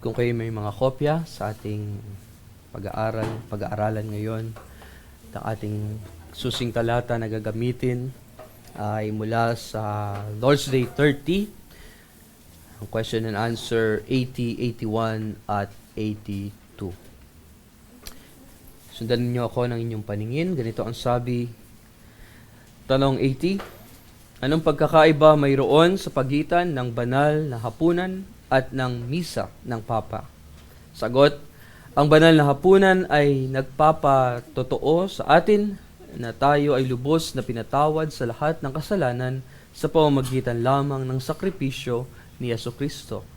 kung kayo may mga kopya sa ating pag-aaralan ngayon, ang ating susing talata na gagamitin ay mula sa Lord's Day 30, ang question and answer 80, 81, at 82. Sundan niyo ako ng inyong paningin. Ganito ang sabi. Tanong 80. Anong pagkakaiba mayroon sa pagitan ng banal na hapunan at ng misa ng Papa? Sagot, ang banal na hapunan ay nagpapatotoo sa atin na tayo ay lubos na pinatawad sa lahat ng kasalanan sa pamamagitan lamang ng sakripisyo ni Jesucristo,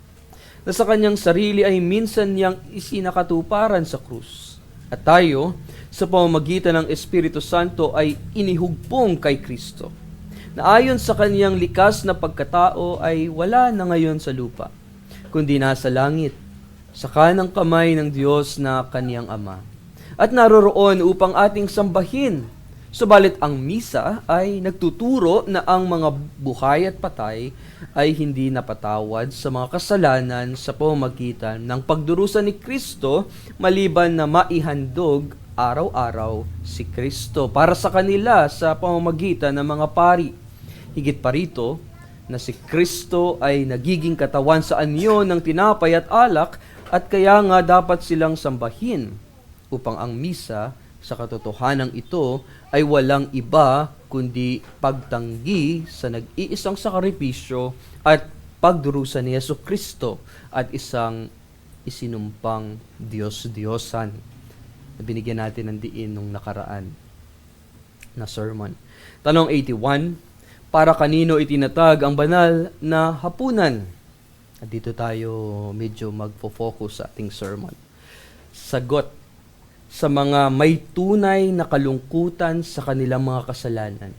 na sa kanyang sarili ay minsan niyang isinakatuparan sa krus. At tayo, sa pamamagitan ng Espiritu Santo ay inihugpong kay Kristo, na ayon sa kaniyang likas na pagkatao ay wala na ngayon sa lupa, kundi nasa langit, sa kanang kamay ng Diyos na kaniyang Ama. At naroroon upang ating sambahin. Subalit ang misa ay nagtuturo na ang mga buhay at patay ay hindi napatawad sa mga kasalanan sa pamamagitan ng pagdurusa ni Kristo, maliban na maihandog araw-araw si Kristo para sa kanila sa pamamagitan ng mga pari. Higit pa rito, na si Kristo ay nagiging katawan sa anyo ng tinapay at alak, at kaya nga dapat silang sambahin, upang ang misa sa katotohanan ito ay walang iba kundi pagtanggi sa nag-iisang sakripisyo at pagdurusa ni Jesucristo at isang isinumpang Diyos-Diyosan na binigyan natin ng diin nung nakaraan na sermon. Tanong 81, para kanino itinatag ang banal na hapunan? At dito tayo medyo magfo-focus sa ating sermon. Sagot, sa mga may tunay na kalungkutan sa kanilang mga kasalanan.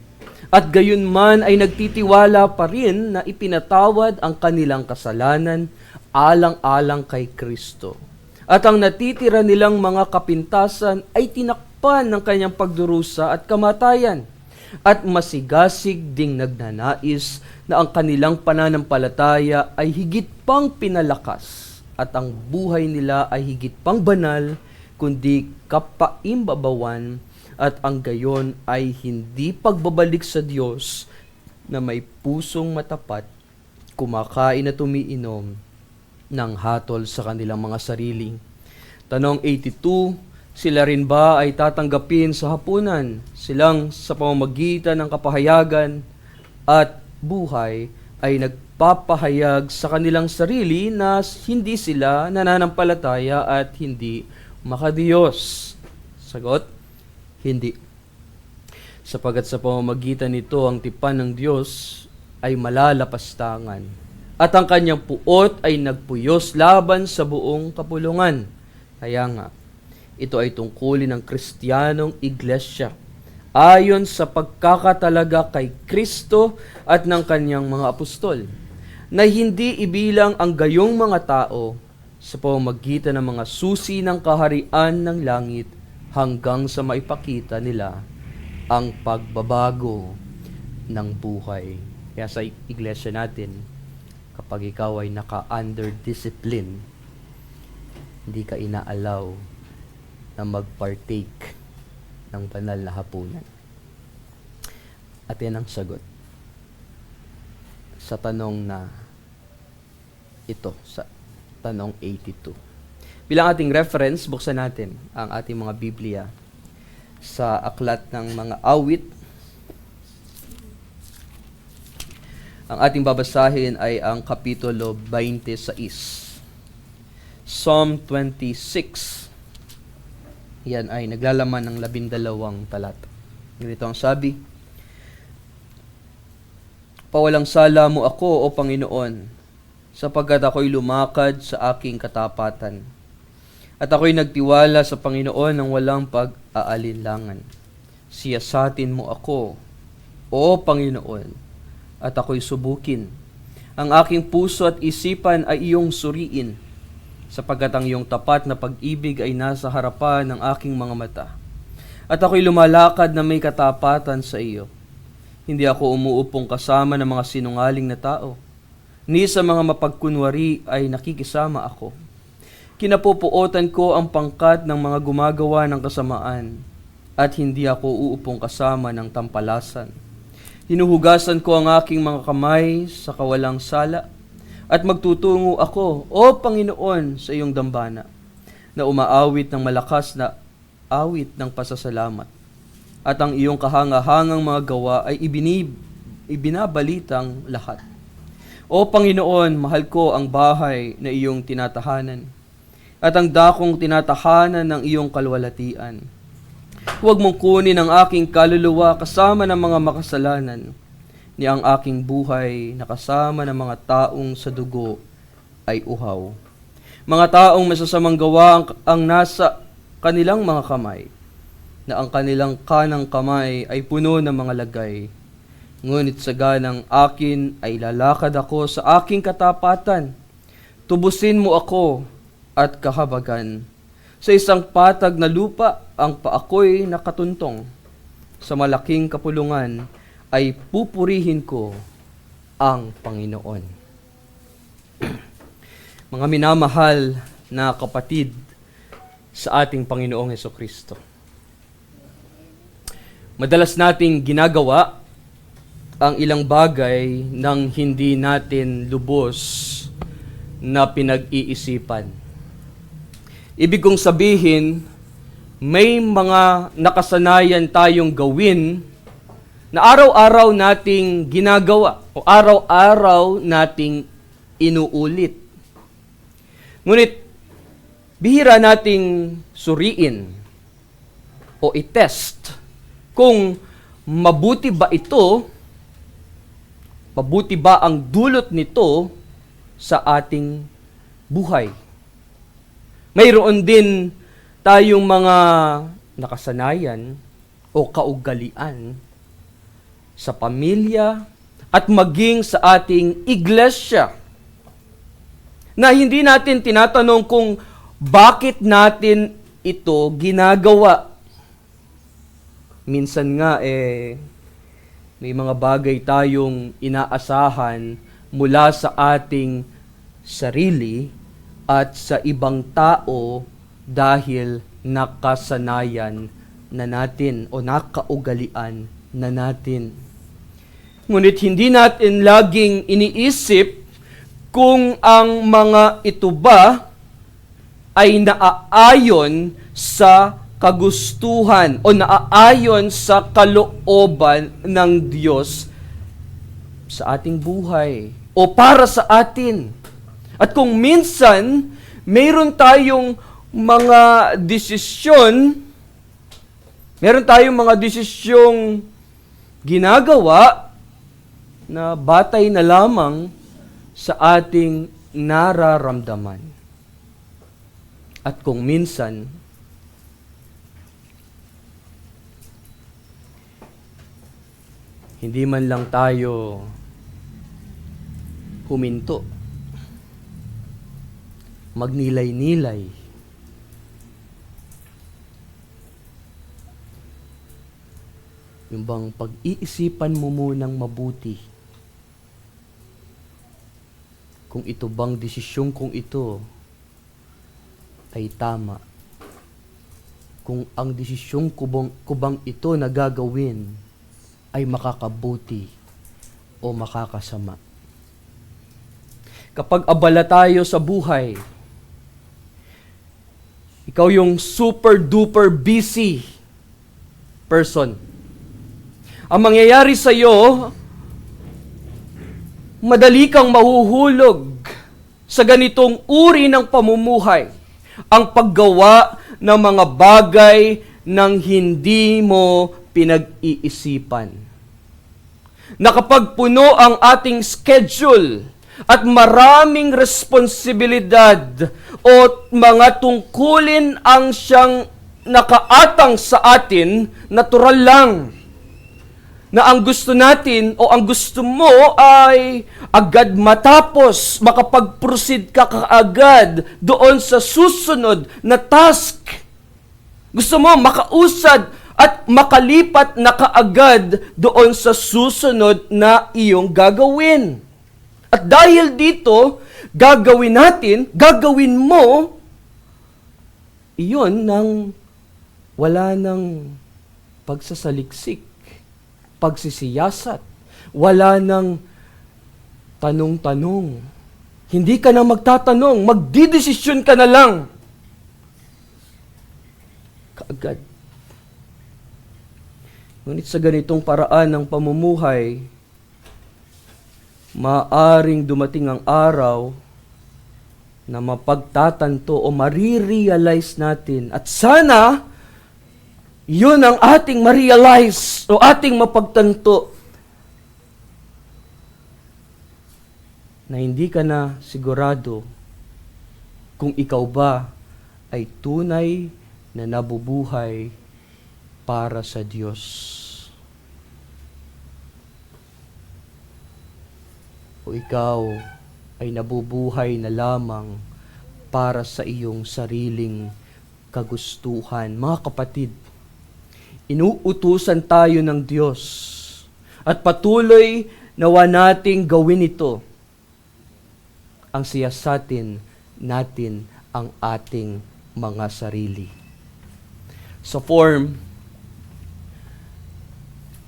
At gayon man ay nagtitiwala pa rin na ipinatawad ang kanilang kasalanan alang-alang kay Kristo. At ang natitira nilang mga kapintasan ay tinakpan ng kanyang pagdurusa at kamatayan. At masigasig ding nagnanais na ang kanilang pananampalataya ay higit pang pinalakas at ang buhay nila ay higit pang banal, kundi kapaimbabawan, at ang gayon ay hindi pagbabalik sa Diyos na may pusong matapat, kumakain at umiinom ng hatol sa kanilang mga sarili. Tanong 82, sila rin ba ay tatanggapin sa hapunan? Silang sa pamamagitan ng kapahayagan at buhay ay nagpapahayag sa kanilang sarili na hindi sila nananampalataya at hindi makadiyos. Sagot, hindi. Sapagat sa pamamagitan nito ang tipan ng Diyos ay malalapastangan at ang kanyang puot ay nagpuyos laban sa buong kapulungan. Kaya nga, ito ay tungkulin ng Kristiyanong Iglesia ayon sa pagkakatalaga kay Kristo at ng kanyang mga apostol, na hindi ibilang ang gayong mga tao sa pamamagitan ng mga susi ng kaharian ng langit hanggang sa maipakita nila ang pagbabago ng buhay. Kaya sa iglesia natin, kapag ikaw ay naka-under discipline, hindi ka inaalaw na mag-partake ng banal na hapunan. At yan ang sagot sa tanong na ito, sa tanong 82. Bilang ating reference, buksan natin ang ating mga Biblia sa Aklat ng Mga Awit. Ang ating babasahin ay ang Kapitulo 26. Psalm 26. Yan ay naglalaman ng 12 talata. Ganito ang sabi, pawalang sala mo ako, O Panginoon, sapagkat ako'y lumakad sa aking katapatan. At ako'y nagtiwala sa Panginoon ng walang pag-aalinlangan. Siyasatin mo ako, O Panginoon, at ako'y subukin. Ang aking puso at isipan ay iyong suriin, sapagkat ang iyong tapat na pag-ibig ay nasa harapan ng aking mga mata. At ako'y lumalakad na may katapatan sa iyo. Hindi ako umuupong kasama ng mga sinungaling na tao, ni sa mga mapagkunwari ay nakikisama ako. Kinapupuotan ko ang pangkat ng mga gumagawa ng kasamaan at hindi ako uupong kasama ng tampalasan. Hinuhugasan ko ang aking mga kamay sa kawalang sala at magtutungo ako, O Panginoon, sa iyong dambana na umaawit ng malakas na awit ng pasasalamat. At ang iyong kahangahangang mga gawa ay ibinabalitang lahat. O Panginoon, mahal ko ang bahay na iyong tinatahanan at ang dakong tinatahanan ng iyong kalwalatian. Huwag mong kunin ang aking kaluluwa kasama ng mga makasalanan, ni ang aking buhay na kasama ng mga taong sa dugo ay uhaw. Mga taong masasamang gawa ang nasa kanilang mga kamay, na ang kanilang kanang kamay ay puno ng mga lagay. Ngunit sa ganang akin ay lalakad ako sa aking katapatan. Tubusin mo ako at kahabagan. Sa isang patag na lupa, ang paako'y nakatuntong. Sa malaking kapulungan ay pupurihin ko ang Panginoon. Mga minamahal na kapatid sa ating Panginoong Hesukristo. Madalas nating ginagawa ang ilang bagay nang hindi natin lubos na pinag-iisipan. Ibig kong sabihin, may mga nakasanayan tayong gawin na araw-araw nating ginagawa o araw-araw nating inuulit. Ngunit, bihira nating suriin o i-test kung mabuti ba ang dulot nito sa ating buhay. Mayroon din tayong mga nakasanayan o kaugalian sa pamilya at maging sa ating iglesia na hindi natin tinatanong kung bakit natin ito ginagawa. Minsan nga may mga bagay tayong inaasahan mula sa ating sarili at sa ibang tao dahil nakasanayan na natin o nakaugalian na natin. Ngunit hindi natin laging iniisip kung ang mga ito ba ay naaayon sa kagustuhan o naaayon sa kalooban ng Diyos sa ating buhay o para sa atin. At kung minsan, meron tayong mga desisyong ginagawa na batay na lamang sa ating nararamdaman. At kung minsan, hindi man lang tayo huminto, magnilay-nilay, yung bang pag-iisipan mo munang mabuti kung ito bang desisyon kung ito ay tama, kung ang desisyon ko bang ito na gagawin ay makakabuti o makakasama. Kapag abala tayo sa buhay, ikaw yung super duper busy person. Ang mangyayari sa iyo, madali kang mahuhulog sa ganitong uri ng pamumuhay. Ang paggawa ng mga bagay nang hindi mo pinag-iisipan. Nakapagpuno ang ating schedule at maraming responsibilidad o mga tungkulin ang siyang nakaatang sa atin, natural lang na ang gusto natin o ang gusto mo ay agad matapos, makapag-proceed ka kaagad doon sa susunod na task. Gusto mo makausad at makalipat na kaagad doon sa susunod na iyong gagawin. At dahil dito, gagawin mo iyon ng wala ng pagsasaliksik, pagsisiyasat, wala ng tanong-tanong. Hindi ka na magtatanong, magdidesisyon ka na lang. Kaagad. Ngunit sa ganitong paraan ng pamumuhay, maaring dumating ang araw na mapagtatanto o marirealize natin. At sana, yun ang ating ma-realize o ating mapagtanto na hindi ka na sigurado kung ikaw ba ay tunay na nabubuhay para sa Diyos. O ikaw ay nabubuhay na lamang para sa iyong sariling kagustuhan. Mga kapatid, inuutusan tayo ng Diyos at patuloy nawa nating gawin ito. Ang siyasatin natin ang ating mga sarili. Sa form,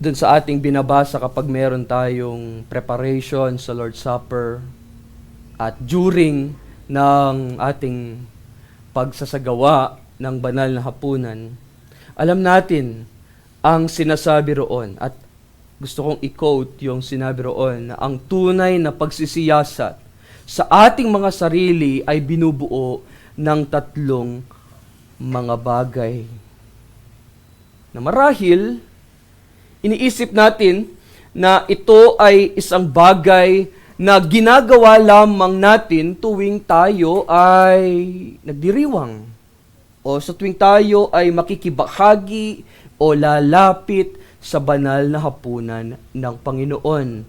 dun sa ating binabasa kapag meron tayong preparation sa Lord's Supper at during ng ating pagsasagawa ng banal na hapunan, alam natin ang sinasabi roon at gusto kong i-quote yung sinabi roon na ang tunay na pagsisiyasat sa ating mga sarili ay binubuo ng tatlong mga bagay. Na marahil, iniisip natin na ito ay isang bagay na ginagawa lamang natin tuwing tayo ay nagdiriwang. O sa tuwing tayo ay makikibahagi o lalapit sa banal na hapunan ng Panginoon.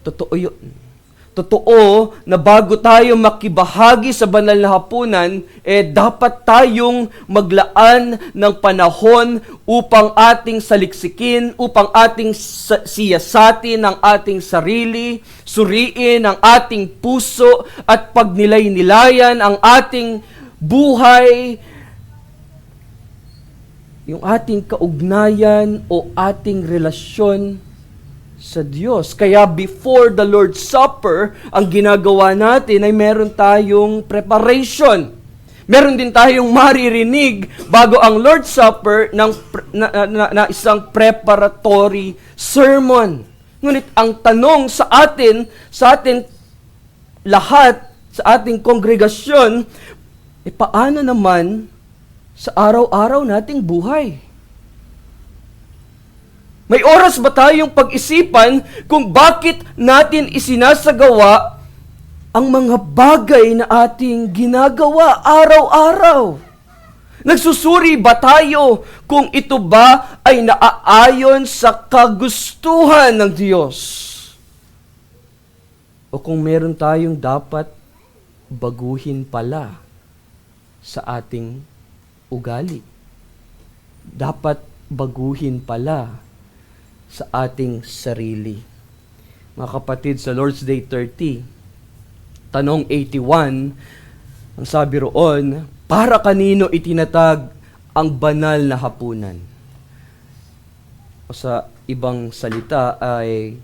Totoo yun. Totoo na bago tayo makibahagi sa banal na hapunan, dapat tayong maglaan ng panahon upang ating saliksikin, upang ating siyasatin ang ating sarili, suriin ang ating puso, at pagnilay-nilayan ang ating buhay, yung ating kaugnayan o ating relasyon sa Diyos. Kaya before the Lord's Supper, ang ginagawa natin ay meron tayong preparation. Meron din tayong maririnig bago ang Lord's Supper na isang preparatory sermon. Ngunit ang tanong sa atin lahat, sa ating kongregasyon, paano naman sa araw-araw nating buhay? May oras ba tayong pag-isipan kung bakit natin isinasagawa ang mga bagay na ating ginagawa araw-araw? Nagsusuri ba tayo kung ito ba ay naaayon sa kagustuhan ng Diyos? O kung meron tayong dapat baguhin pala sa ating ugali? Dapat baguhin pala sa ating sarili. Mga kapatid, sa Lord's Day 30, tanong 81, ang sabi roon, para kanino itinatag ang banal na hapunan? O sa ibang salita ay,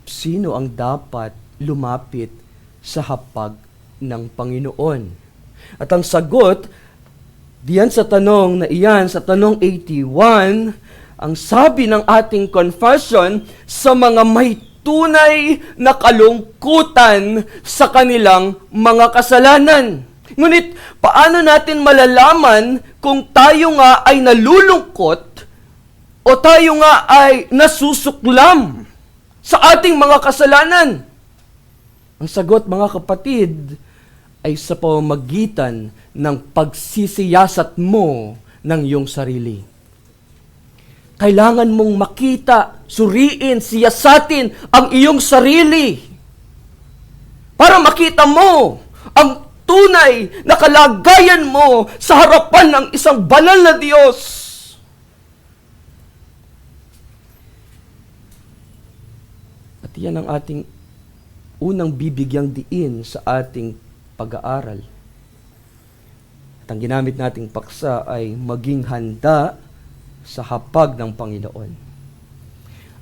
sino ang dapat lumapit sa hapag ng Panginoon? At ang sagot, diyan sa tanong na iyan, sa tanong 81, ang sabi ng ating confession, sa mga may tunay na kalungkutan sa kanilang mga kasalanan. Ngunit, paano natin malalaman kung tayo nga ay nalulungkot o tayo nga ay nasusuklam sa ating mga kasalanan? Ang sagot, mga kapatid, ay sa pamamagitan ng pagsisiyasat mo ng iyong sarili. Kailangan mong makita, suriin, siyasatin ang iyong sarili para makita mo ang tunay na kalagayan mo sa harapan ng isang banal na Diyos. At yan ang ating unang bibigyang diin sa ating pag-aaral. At At ang ginamit nating paksa ay maging handa sa hapag ng Panginoon.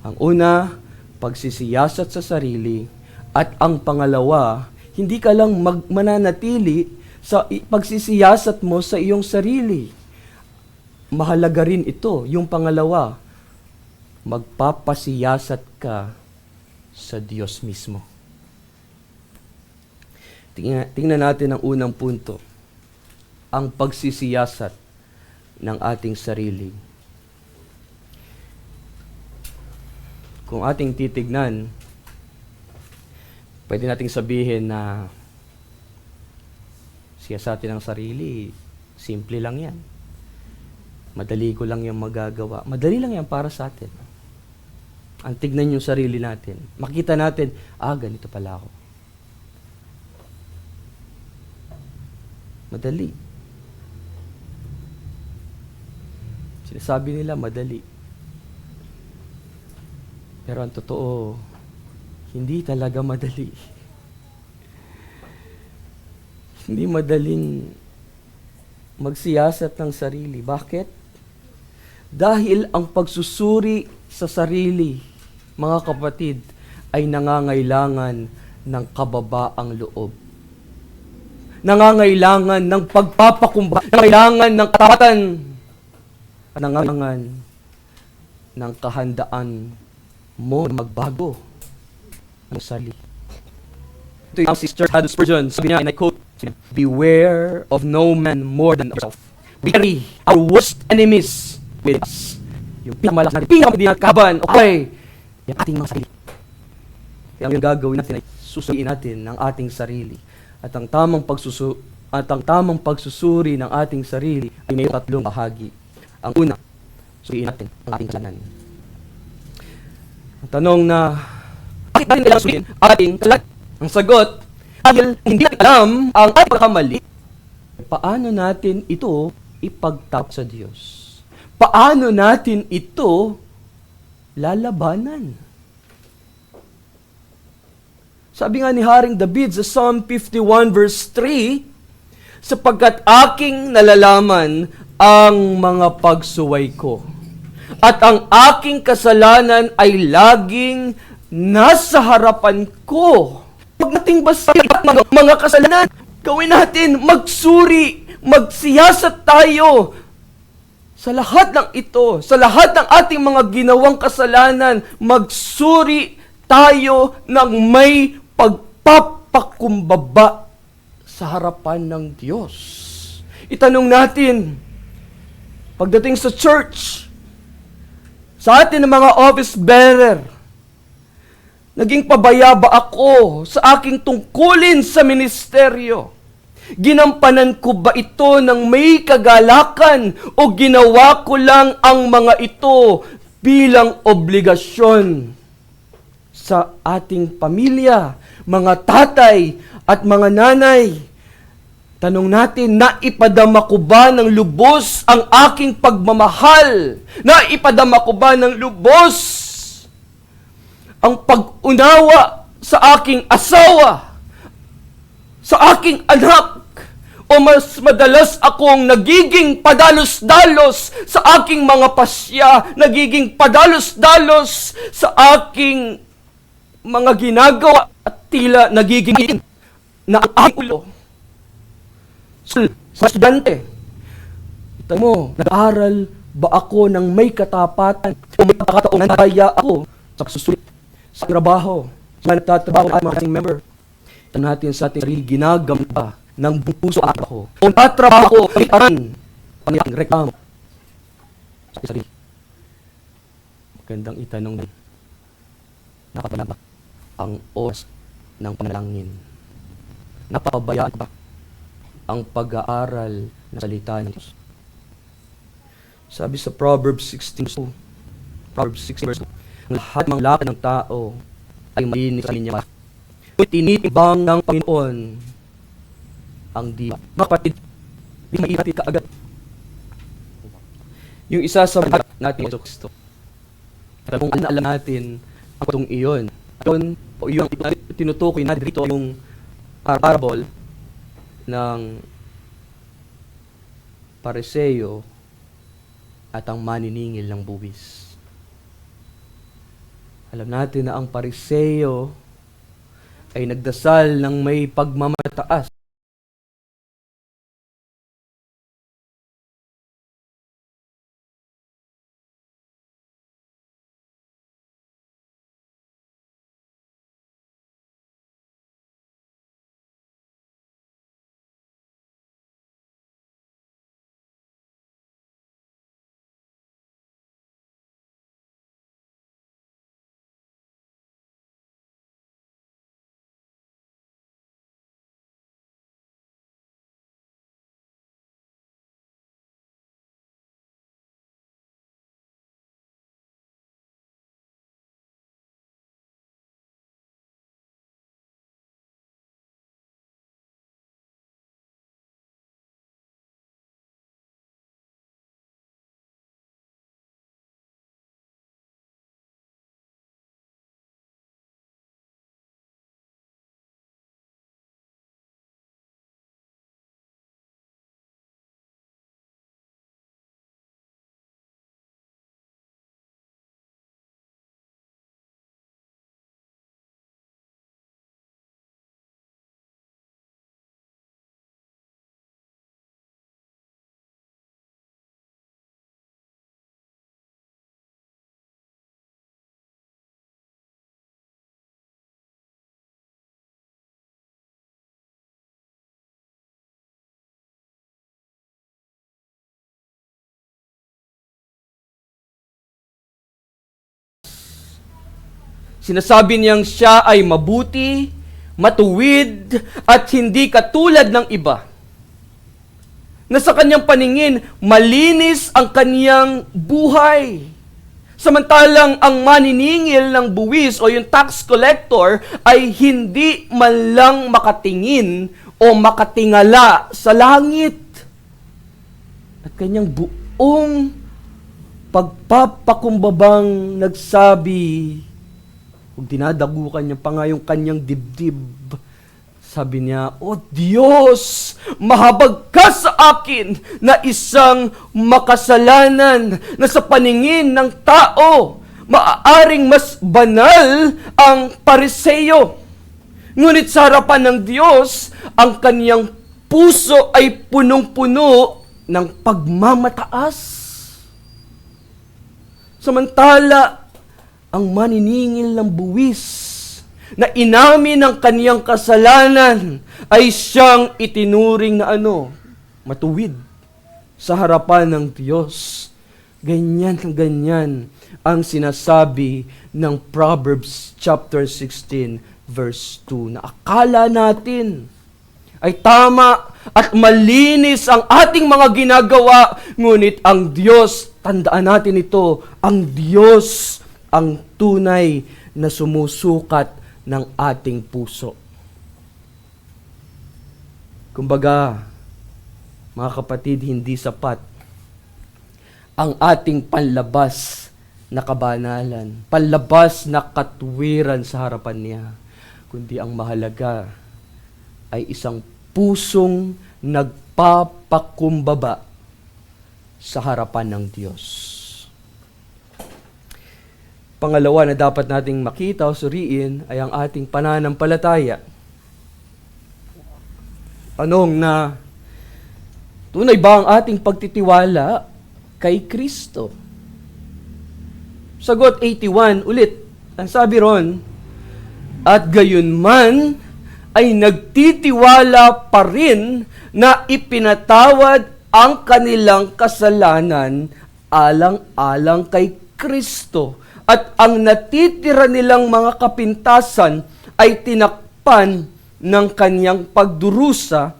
Ang una, pagsisiyasat sa sarili. At ang pangalawa, hindi ka lang mananatili sa pagsisiyasat mo sa iyong sarili. Mahalaga rin ito, yung pangalawa, magpapasiyasat ka sa Diyos mismo. Tingnan natin ang unang punto, ang pagsisiyasat ng ating sarili. Kung ating titignan, pwede nating sabihin na siyasatin ang sarili, simple lang yan. Madali ko lang yung magagawa. Madali lang yan para sa atin. Ang tignan yung sarili natin. Makita natin, ganito pala ako. Madali. Sinasabi nila, madali. Pero ang totoo, hindi talaga madali. Hindi madaling magsiyasat ng sarili. Bakit? Dahil ang pagsusuri sa sarili, mga kapatid, ay nangangailangan ng kababaang loob. Nangangailangan ng pagpapakumbaba, nangangailangan ng katapatan, at nangangailangan ng kahandaan mo na magbago ng sarili. Ito yung Sister Hadus Spurgeon, sabi niya, and I quote, "Beware of no man more than ourselves. We carry our worst enemies with us." Yung pinakamalakas natin, pinakamadinan, okay, yung ating mga sarili. Kaya yung gagawin natin ay susuin natin ang ating sarili. At ang tamang pagsusuri ng ating sarili ay may tatlong bahagi. Ang una, suriin natin ang ating kasalanan. Ang tanong na, bakit natin kailangan suriin ating kasalanan? Ang sagot, dahil hindi natin alam ang ating pagkakamali, paano natin ito ipagtapos sa Diyos? Paano natin ito lalabanan? Sabi nga ni Haring David sa Psalm 51 verse 3, sapagkat aking nalalaman ang mga pagsuway ko, at ang aking kasalanan ay laging nasa harapan ko. Huwag nating basta mga kasalanan. Gawin natin, magsuri, magsiyasat tayo sa lahat ng ito, sa lahat ng ating mga ginawang kasalanan. Magsuri tayo ng may pagpapakumbaba sa harapan ng Diyos. Itanong natin, pagdating sa church, sa atin ng mga office bearer, naging pabaya ba ako sa aking tungkulin sa ministeryo? Ginampanan ko ba ito ng may kagalakan o ginawa ko lang ang mga ito bilang obligasyon sa ating pamilya, mga tatay at mga nanay? Tanong natin, naipadama ko ba ng lubos ang aking pagmamahal? Naipadama ko ba ng lubos ang pag-unawa sa aking asawa, sa aking anak? O mas madalas akong nagiging padalos-dalos sa aking mga pasya, nagiging padalos-dalos sa aking mga ginagawa at tila nagiging na ang aking ulo? Sa estudyante, ito mo, nag-aaral ba ako ng may katapatan o may pagkakataong nandaya ako sa pagsusulit sa trabaho, sa nagtatrabaho at mga member? Ito natin sa ating sarili, ginagamit ba ng buong puso ako o nagtatrabaho ako ang pangyayang reklamo sa ating sarili? Magandang itanong na, napapala ba ang oras ng panalangin? Napapabayaan ba ang pag-aaral ng salita ng Diyos? Sabi sa Proverbs 16 verse 2, ang lahat ng lakad ng tao ay malinis sa linya. Tinitibang ng Panginoon ang diwa. Mga kapatid, di maihatid ka agad. Yung isa sa mga natin Yesu Kristo. At kung alam natin ang patong iyon, yung tinutukoy natin dito yung parable ng Pariseo at ang maniningil ng buwis. Alam natin na ang Pariseo ay nagdasal ng may pagmamataas. Sinasabi niyang siya ay mabuti, matuwid, at hindi katulad ng iba. Na sa kanyang paningin, malinis ang kanyang buhay. Samantalang ang maniningil ng buwis o yung tax collector ay hindi man lang makatingin o makatingala sa langit. At kanyang buong pagpapakumbabang nagsabi, kung dinadagukan niya pa nga yung kanyang dibdib, sabi niya, "O Diyos, mahabag ka sa akin na isang makasalanan na sa paningin ng tao, maaaring mas banal ang Pariseo. Ngunit sa harapan ng Diyos, ang kanyang puso ay punong-puno ng pagmamataas. Samantala, ang maniningil ng buwis na inamin ng kaniyang kasalanan ay siyang itinuring na matuwid sa harapan ng Diyos." Ganyan ang sinasabi ng Proverbs chapter 16 verse 2 na akala natin ay tama at malinis ang ating mga ginagawa, ngunit ang Diyos, tandaan natin ito, ang Diyos ang tunay na sumusukat ng ating puso. Kumbaga, mga kapatid, hindi sapat ang ating panlabas na kabanalan, panlabas na katuwiran sa harapan niya, kundi ang mahalaga ay isang pusong nagpapakumbaba sa harapan ng Diyos. Pangalawa na dapat nating makita o suriin ay ang ating pananampalataya. Tanong na, tunay ba ang ating pagtitiwala kay Kristo? Sagot 81 ulit. Ang sabi ron, "At gayon man ay nagtitiwala pa rin na ipinatawad ang kanilang kasalanan alang-alang kay Kristo. At ang natitira nilang mga kapintasan ay tinakpan ng kanyang pagdurusa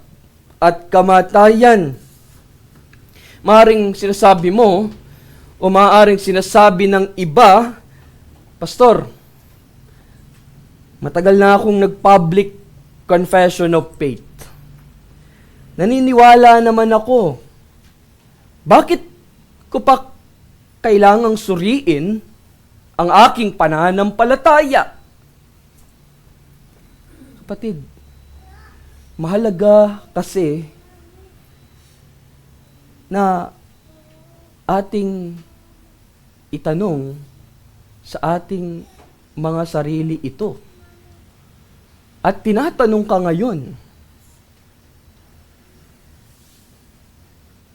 at kamatayan." Maaring sinasabi mo o maaring sinasabi ng iba, "Pastor, matagal na akong nag-public confession of faith. Naniniwala naman ako. Bakit ko pa kailangang suriin ang aking pananampalataya?" Kapatid, mahalaga kasi na ating itanong sa ating mga sarili ito. At tinatanong ka ngayon,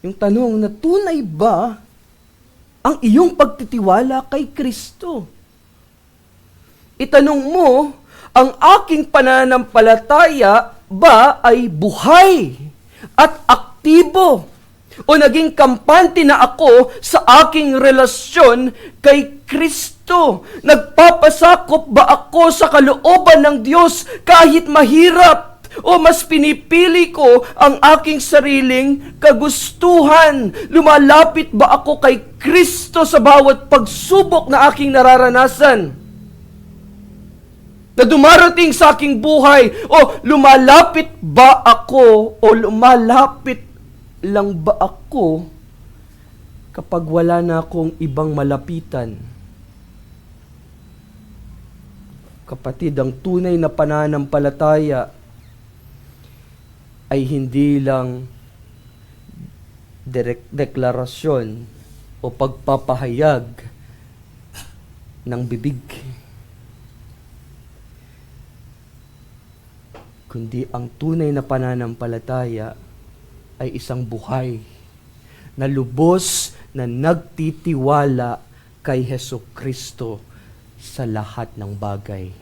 yung tanong na tunay ba ang iyong pagtitiwala kay Kristo? Itanong mo, ang aking pananampalataya ba ay buhay at aktibo? O naging kampante na ako sa aking relasyon kay Kristo? Nagpapasakop ba ako sa kalooban ng Diyos kahit mahirap? O mas pinipili ko ang aking sariling kagustuhan? Lumalapit ba ako kay Kristo sa bawat pagsubok na aking nararanasan? Na dumarating sa aking buhay? O lumalapit ba ako o lumalapit lang ba ako kapag wala na akong ibang malapitan? Kapatid, ang tunay na pananampalataya ay hindi lang deklarasyon o pagpapahayag ng bibig, kundi ang tunay na pananampalataya ay isang buhay na lubos na nagtitiwala kay Hesukristo sa lahat ng bagay.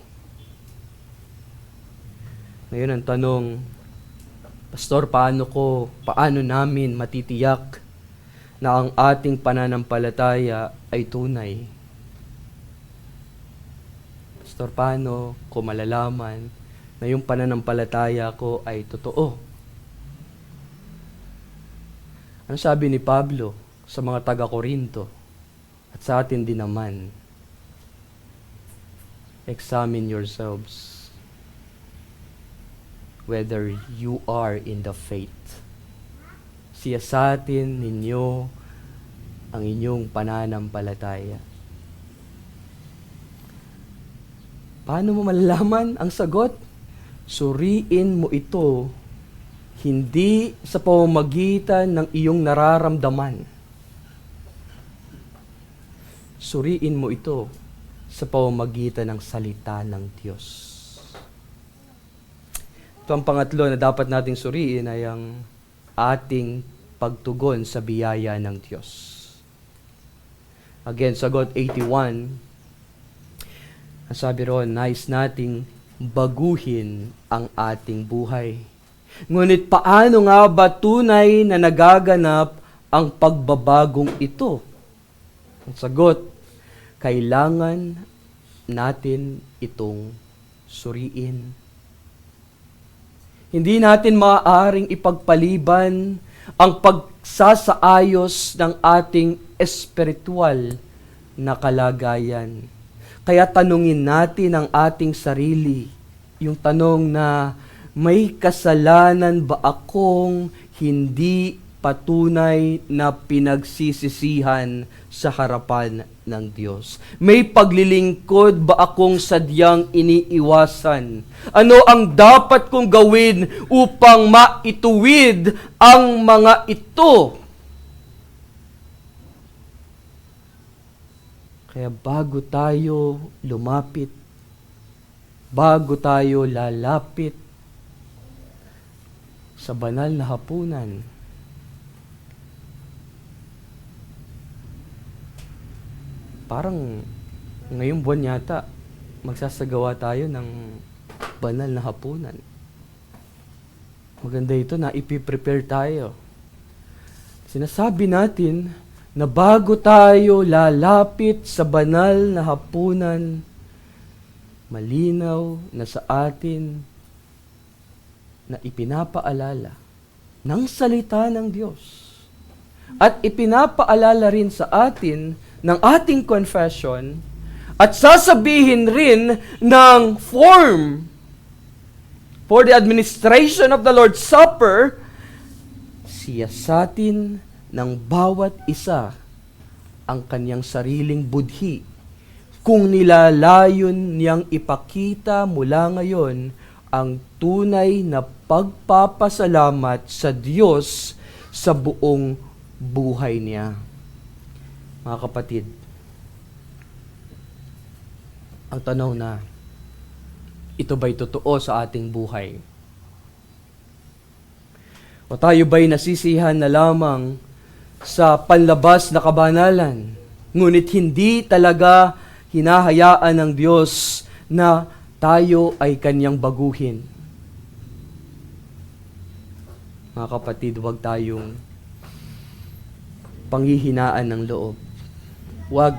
Ngayon ang tanong, Pastor, paano namin matitiyak na ang ating pananampalataya ay tunay? Pastor, paano ko malalaman na yung pananampalataya ko ay totoo? Ano sabi ni Pablo sa mga taga-Korinto at sa atin din naman? Examine yourselves whether you are in the faith. Siyasatin ninyo ang inyong pananampalataya. Paano mo malalaman ang sagot? Suriin mo ito hindi sa pamamagitan ng iyong nararamdaman. Suriin mo ito sa pamamagitan ng salita ng Diyos. Ito ang pangatlo na dapat nating suriin ay ang ating pagtugon sa biyaya ng Diyos. Again, sagot 81, ang sabi roon, nais nating baguhin ang ating buhay. Ngunit paano nga ba tunay na nagaganap ang pagbabagong ito? Ang sagot, kailangan natin itong suriin. Hindi natin maaaring ipagpaliban ang pagsasaayos ng ating espiritual na kalagayan. Kaya tanungin natin ang ating sarili, yung tanong na, may kasalanan ba akong hindi patunay na pinagsisisihan sa harapan ng Diyos? May paglilingkod ba akong sadyang iniiwasan? Ano ang dapat kong gawin upang maituwid ang mga ito? Kaya bago tayo lumapit, bago tayo lalapit sa banal na hapunan, parang ngayong buwan yata, magsasagawa tayo ng banal na hapunan. Maganda ito na ipiprepare tayo. Sinasabi natin na bago tayo lalapit sa banal na hapunan, malinaw na sa atin na ipinapaalala ng salita ng Diyos at ipinapaalala rin sa atin ng ating confession at sasabihin rin ng form for the administration of the Lord's Supper, siyasatin ng bawat isa ang kanyang sariling budhi kung nilalayon niyang ipakita mula ngayon ang tunay na pagpapasalamat sa Diyos sa buong buhay niya. Mga kapatid, ang tanong na, ito ba'y totoo sa ating buhay? O tayo ba'y nasisihan na lamang sa panlabas na kabanalan, ngunit hindi talaga hinahayaan ng Diyos na tayo ay Kanyang baguhin? Mga kapatid, huwag tayong panghihinaan ng loob. Huwag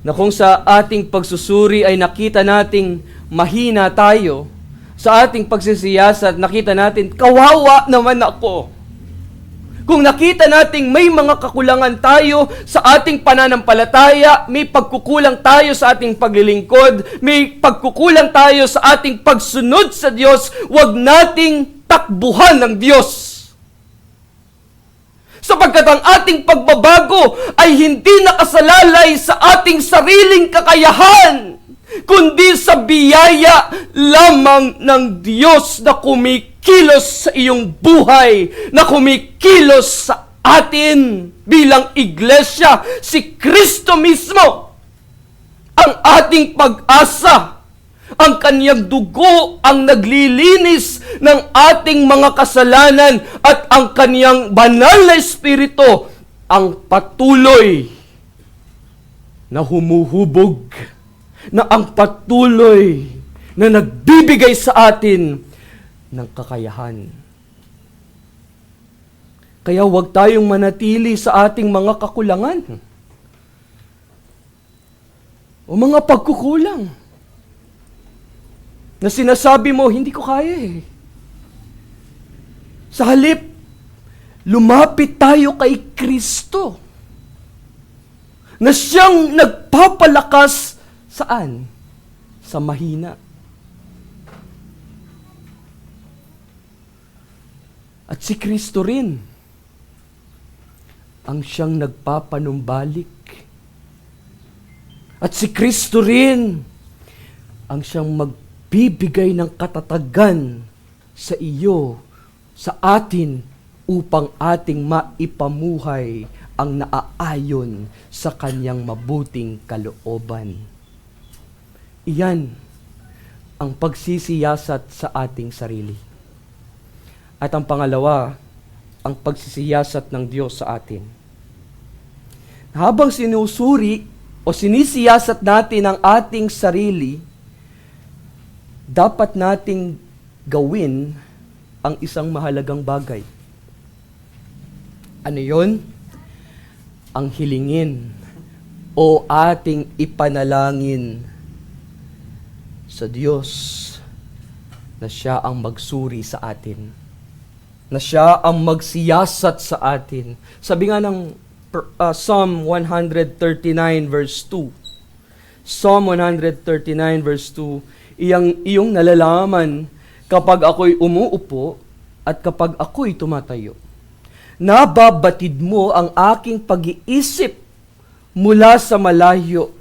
na kung sa ating pagsusuri ay nakita nating mahina tayo, sa ating pagsisiyasat nakita natin, kawawa naman ako. Kung nakita nating may mga kakulangan tayo sa ating pananampalataya, may pagkukulang tayo sa ating paglilingkod, may pagkukulang tayo sa ating pagsunod sa Diyos, huwag nating takbuhan ng Diyos. Sapagkat ang ating pagbabago ay hindi nakasalalay sa ating sariling kakayahan, kundi sa biyaya lamang ng Diyos na kumikilos sa iyong buhay, na kumikilos sa atin bilang iglesia. Si Kristo mismo ang ating pag-asa. Ang Kanyang dugo ang naglilinis ng ating mga kasalanan at ang Kanyang banal na Espiritu ang patuloy na humuhubog, na ang patuloy na nagbibigay sa atin ng kakayahan. Kaya huwag tayong manatili sa ating mga kakulangan o mga pagkukulang na sinasabi mo, hindi ko kaya eh. Sa halip, lumapit tayo kay Kristo na siyang nagpapalakas saan? Sa mahina. At si Kristo rin ang siyang nagpapanumbalik. At si Kristo rin ang siyang magbibigay ng katatagan sa iyo, sa atin, upang ating maipamuhay ang naaayon sa Kanyang mabuting kalooban. Iyan ang pagsisiyasat sa ating sarili. At ang pangalawa, ang pagsisiyasat ng Diyos sa atin. Habang sinusuri o sinisiyasat natin ang ating sarili, dapat nating gawin ang isang mahalagang bagay. Ano yon? Ang hilingin o ating ipanalangin sa Diyos na Siya ang magsuri sa atin, na Siya ang magsiyasat sa atin. Sabi nga ng Psalm 139 verse 2, Psalm 139 verse 2, iyong nalalaman kapag ako'y umuupo at kapag ako'y tumatayo. Nababatid mo ang aking pag-iisip mula sa malayo.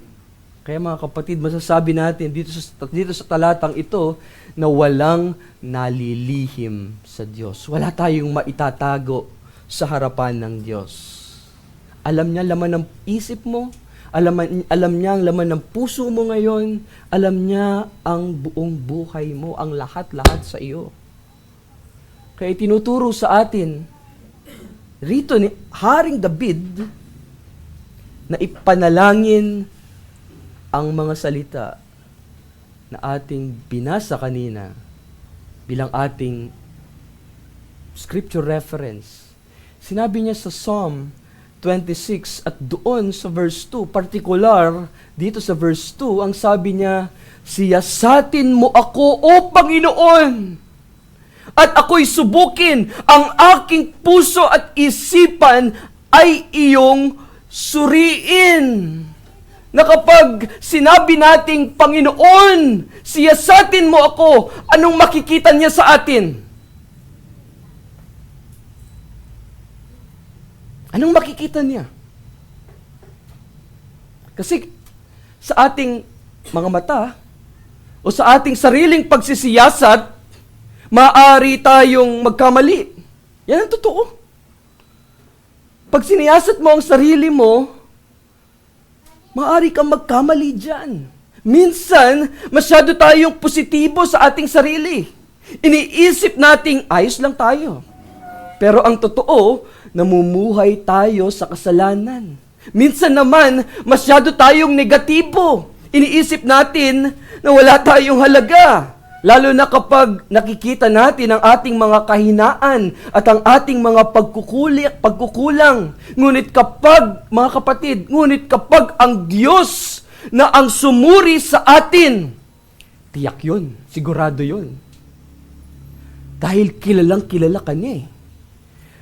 Kaya mga kapatid, masasabi natin dito sa talatang ito na walang nalilihim sa Diyos. Wala tayong maitatago sa harapan ng Diyos. Alam niya laman ng isip mo, alam niya ang laman ng puso mo ngayon, alam niya ang buong buhay mo, ang lahat-lahat sa iyo. Kaya tinuturo sa atin, rito ni Haring David, na ipanalangin ang mga salita na ating binasa kanina bilang ating scripture reference. Sinabi niya sa Psalm 26 at doon sa verse 2, particular dito sa verse 2, ang sabi niya, siyasatin mo ako, O Panginoon, at ako'y subukin, ang aking puso at isipan ay iyong suriin. Na kapag sinabi nating, Panginoon, siyasatin mo ako, anong makikita niya sa atin? Anong makikita niya? Kasi sa ating mga mata, o sa ating sariling pagsisiyasat, maaari tayong magkamali. Yan ang totoo. Pag siniyasat mo ang sarili mo, maaari kang magkamali dyan. Minsan, masyado tayong positibo sa ating sarili. Iniisip nating ayos lang tayo. Pero ang totoo, namumuhay tayo sa kasalanan. Minsan naman, masyado tayong negatibo. Iniisip natin na wala tayong halaga. Lalo na kapag nakikita natin ang ating mga kahinaan at ang ating mga pagkukulang. Ngunit kapag, mga kapatid, kapag ang Diyos na ang sumuri sa atin, tiyak yun, sigurado yun. Dahil kilalang kilala ka niya eh.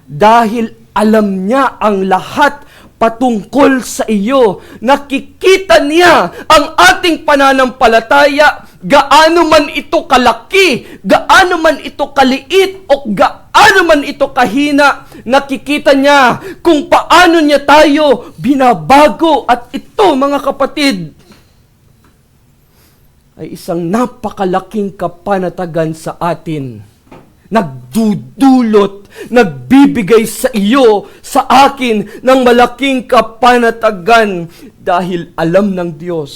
Dahil alam niya ang lahat patungkol sa iyo. Nakikita niya ang ating pananampalataya, gaano man ito kalaki, gaano man ito kaliit, o gaano man ito kahina. Nakikita niya kung paano niya tayo binabago. At ito, mga kapatid, ay isang napakalaking kapanatagan sa atin. Nagdudulot, nagbibigay sa iyo, sa akin, ng malaking kapanatagan dahil alam ng Diyos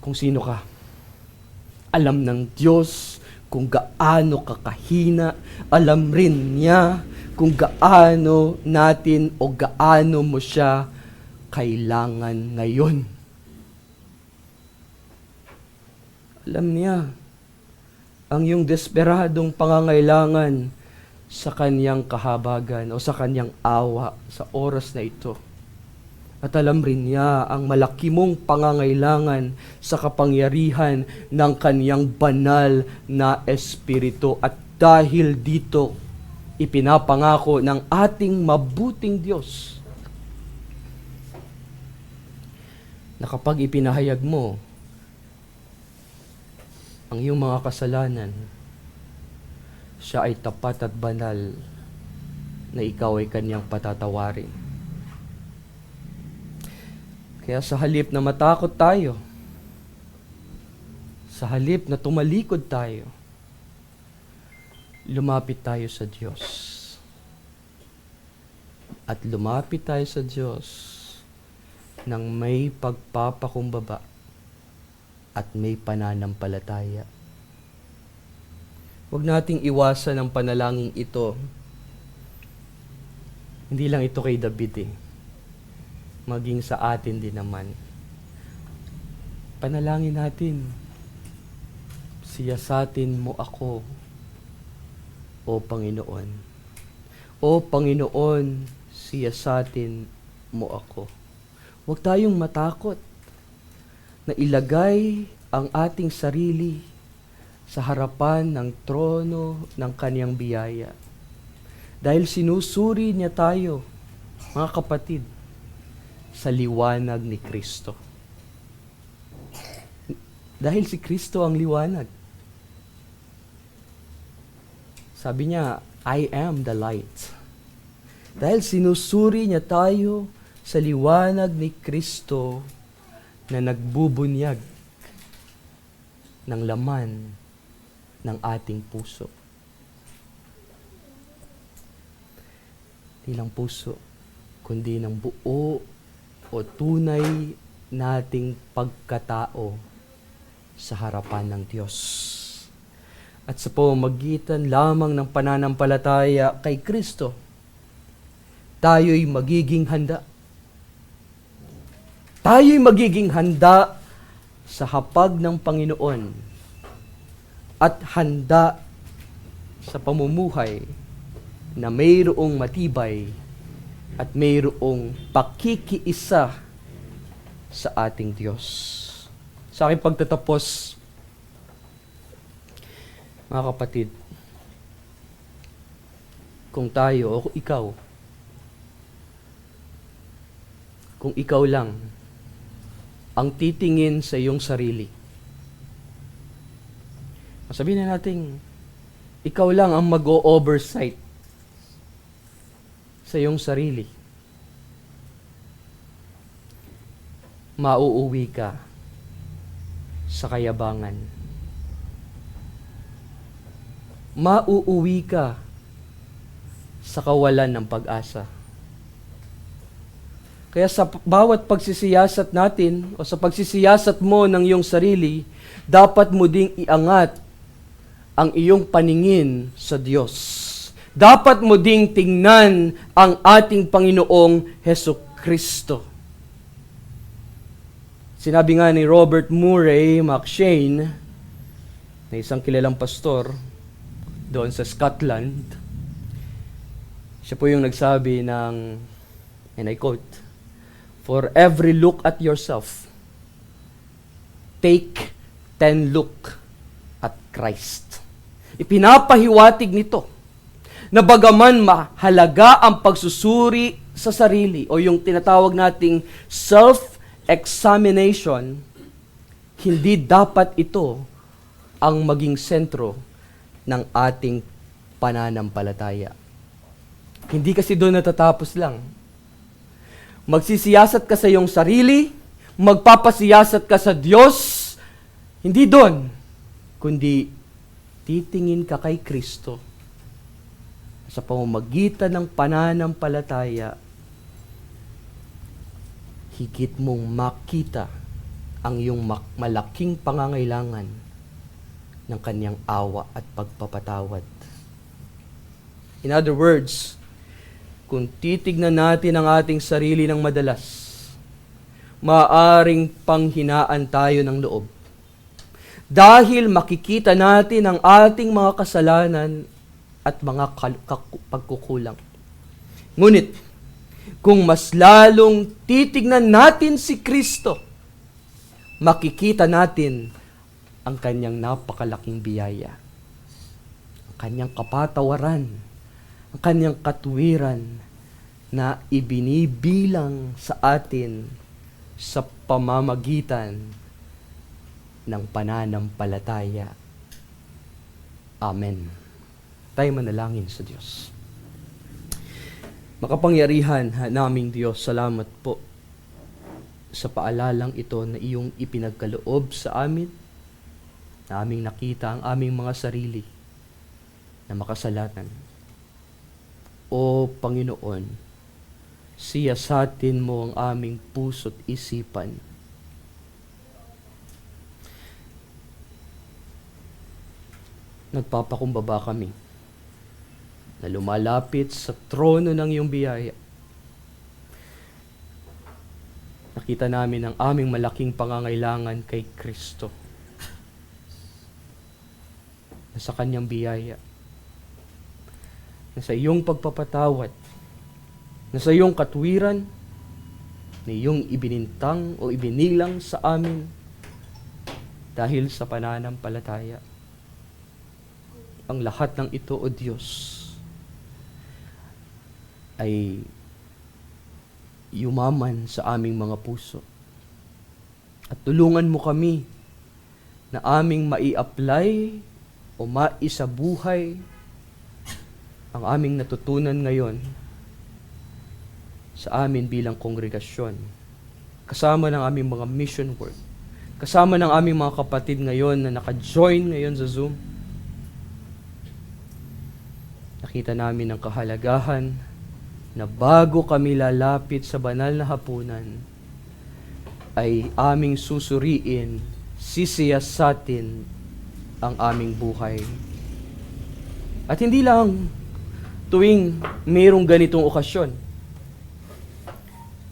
kung sino ka. Alam ng Diyos kung gaano ka kahina. Alam rin niya kung gaano natin o gaano mo siya kailangan ngayon. Alam niya ang iyong desperadong pangangailangan sa kanyang kahabagan o sa kanyang awa sa oras na ito. At alam rin niya ang malaki mong pangangailangan sa kapangyarihan ng kanyang banal na Espiritu. At dahil dito, ipinapangako ng ating mabuting Diyos na kapag ipinahayag mo ang iyong mga kasalanan, siya ay tapat at banal na ikaw ay kanyang patatawarin. Kaya sa halip na matakot tayo, sa halip na tumalikod tayo, lumapit tayo sa Diyos. At lumapit tayo sa Diyos nang may pagpapakumbaba at may pananampalataya. Huwag nating iwasan ang panalangin ito. Hindi lang ito kay David maging sa atin din naman. Panalangin natin, siyasatin mo ako, O Panginoon. O Panginoon, siyasatin mo ako. Huwag tayong matakot na ilagay ang ating sarili sa harapan ng trono ng kanyang biyaya. Dahil sinusuri niya tayo, mga kapatid, sa liwanag ni Kristo. Dahil si Kristo ang liwanag. Sabi niya, I am the light. Dahil sinusuri niya tayo sa liwanag ni Kristo, na nagbubunyag ng laman ng ating puso. Di lang puso, kundi ng buo o tunay nating pagkatao sa harapan ng Diyos. At sa pamamagitan lamang ng pananampalataya kay Kristo, tayo'y magiging handa. Tayo'y magiging handa sa hapag ng Panginoon at handa sa pamumuhay na mayroong matibay at mayroong pakikiisa sa ating Diyos. Sa aking pagtatapos, mga kapatid, kung tayo o kung ikaw lang ang titingin sa iyong sarili. Sabihin na natin, ikaw lang ang mag-o-oversight sa iyong sarili. Mauuwi ka sa kayabangan. Mauuwi ka sa kawalan ng pag-asa. Kaya sa bawat pagsisiyasat natin o sa pagsisiyasat mo ng iyong sarili, dapat mo ding iangat ang iyong paningin sa Diyos. Dapat mo ding tingnan ang ating Panginoong Hesukristo. Sinabi nga ni Robert Murray McCheyne, na isang kilalang pastor doon sa Scotland, siya po yung nagsabi ng, and I quote, "For every look at yourself, take 10 look at Christ." Ipinapahiwatig nito na bagaman mahalaga ang pagsusuri sa sarili o yung tinatawag nating self-examination, hindi dapat ito ang maging sentro ng ating pananampalataya. Hindi kasi doon natatapos lang. Magsisiyasat ka sa iyong sarili, magpapasiyasat ka sa Diyos, hindi doon, kundi titingin ka kay Kristo sa pamamagitan ng pananampalataya, higit mong makita ang iyong malaking pangangailangan ng kanyang awa at pagpapatawad. In other words, kung titignan natin ang ating sarili ng madalas, maaaring panghinaan tayo ng loob. Dahil makikita natin ang ating mga kasalanan at mga pagkukulang. Ngunit, kung mas lalong titignan natin si Kristo, makikita natin ang kanyang napakalaking biyaya, ang kanyang kapatawaran, ang kanyang katuwiran na ibinibilang sa atin sa pamamagitan ng pananampalataya. Amen. Tayo manalangin sa Diyos. Makapangyarihan naming Diyos, salamat po sa paalalang ito na iyong ipinagkaloob sa amin, na aming nakita ang aming mga sarili na makasalanan. O Panginoon, siyasatin mo ang aming puso't isipan. Nagpapakumbaba kami na lumalapit sa trono ng iyong biyaya. Nakita namin ang aming malaking pangangailangan kay Kristo, na sa kanyang biyaya, na sa iyong pagpapatawad, na sa iyong katwiran, na iyong ibinintang o ibinilang sa amin dahil sa pananampalataya. Ang lahat ng ito, O Diyos, ay yumaman sa aming mga puso. At tulungan mo kami na aming mai-apply o maisabuhay ang aming natutunan ngayon sa amin bilang kongregasyon. Kasama ng aming mga mission work. Kasama ng aming mga kapatid ngayon na naka-join ngayon sa Zoom. Nakita namin ang kahalagahan na bago kami lalapit sa banal na hapunan, ay aming susuriin, sisiyasatin ang aming buhay. At hindi lang tuwing mayroong ganitong okasyon,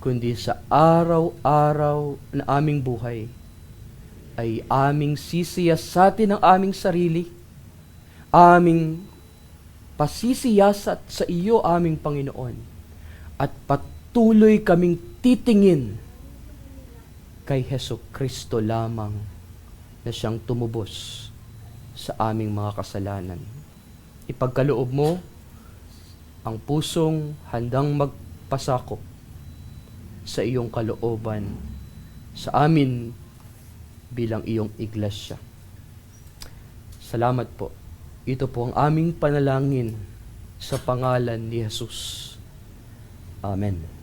kundi sa araw-araw na aming buhay, ay aming sisiyasatin ang aming sarili, aming pasisiyasat sa iyo, aming Panginoon, at patuloy kaming titingin kay Hesukristo lamang na siyang tumubos sa aming mga kasalanan. Ipagkaloob mo ang pusong handang magpasakop sa iyong kalooban sa amin bilang iyong iglesia. Salamat po. Ito po ang aming panalangin sa pangalan ni Jesus. Amen.